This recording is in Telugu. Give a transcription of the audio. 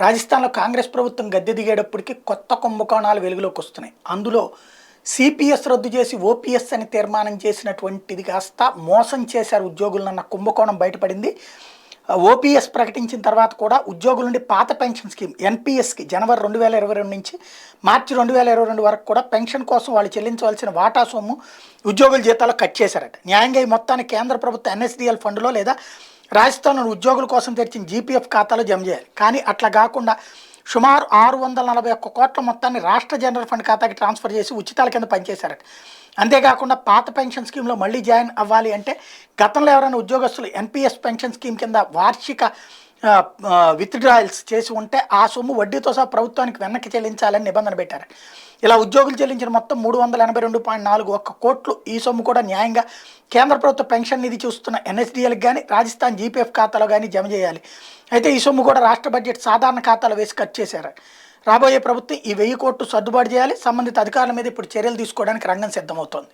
రాజస్థాన్లో కాంగ్రెస్ ప్రభుత్వం గద్దె దిగేటప్పటికి కొత్త కుంభకోణాలు వెలుగులోకి వస్తున్నాయి. అందులో సిపిఎస్ రద్దు చేసి ఓపీఎస్ అని తీర్మానం చేసినటువంటిది కాస్త మోసం చేశారు ఉద్యోగులన్న కుంభకోణం బయటపడింది. ఓపీఎస్ ప్రకటించిన తర్వాత కూడా ఉద్యోగుల నుండి పాత పెన్షన్ స్కీమ్ ఎన్పిఎస్కి జనవరి 2022 నుంచి మార్చి 2022 వరకు కూడా పెన్షన్ కోసం వాళ్ళు చెల్లించవలసిన వాటా సొమ్ము ఉద్యోగుల జీతాలు కట్ చేశారట. న్యాయంగా ఈ మొత్తాన్ని కేంద్ర ప్రభుత్వ ఎన్ఎస్డిఎల్ ఫండ్లో లేదా రాజస్థాన్లోని ఉద్యోగుల కోసం తెరిచిన జీపీఎఫ్ ఖాతాలో జమ చేయాలి. కానీ అట్లా కాకుండా సుమారు 641 కోట్ల మొత్తాన్ని రాష్ట్ర జనరల్ ఫండ్ ఖాతాకి ట్రాన్స్ఫర్ చేసి ఉచితాల కింద పనిచేశారట. అంతేకాకుండా పాత పెన్షన్ స్కీమ్లో మళ్ళీ జాయిన్ అవ్వాలి అంటే గతంలో ఎవరైనా ఉద్యోగస్తులు ఎన్పిఎస్ పెన్షన్ స్కీమ్ కింద వార్షిక విత్డ్రాయల్స్ చేసి ఉంటే ఆ సొమ్ము వడ్డీతో సహా ప్రభుత్వానికి వెనక్కి చెల్లించాలని నిబంధన పెట్టారు. ఇలా ఉద్యోగులు చెల్లించిన మొత్తం 382.41 కోట్లు ఈ సొమ్ము కూడా న్యాయంగా కేంద్ర ప్రభుత్వ పెన్షన్ నిధి చూస్తున్న ఎన్ఎస్డిఎల్కి కానీ రాజస్థాన్ జీపీఎఫ్ ఖాతాలో కానీ జమ చేయాలి. అయితే ఈ సొమ్ము కూడా రాష్ట్ర బడ్జెట్ సాధారణ ఖాతాలో వేసి కట్ చేశారు. రాబోయే ప్రభుత్వం ఈ 1000 కోట్లు సర్దుబాటు చేయాలి. సంబంధిత అధికారుల మీద ఇప్పుడు చర్యలు తీసుకోవడానికి రంగం సిద్ధమవుతోంది.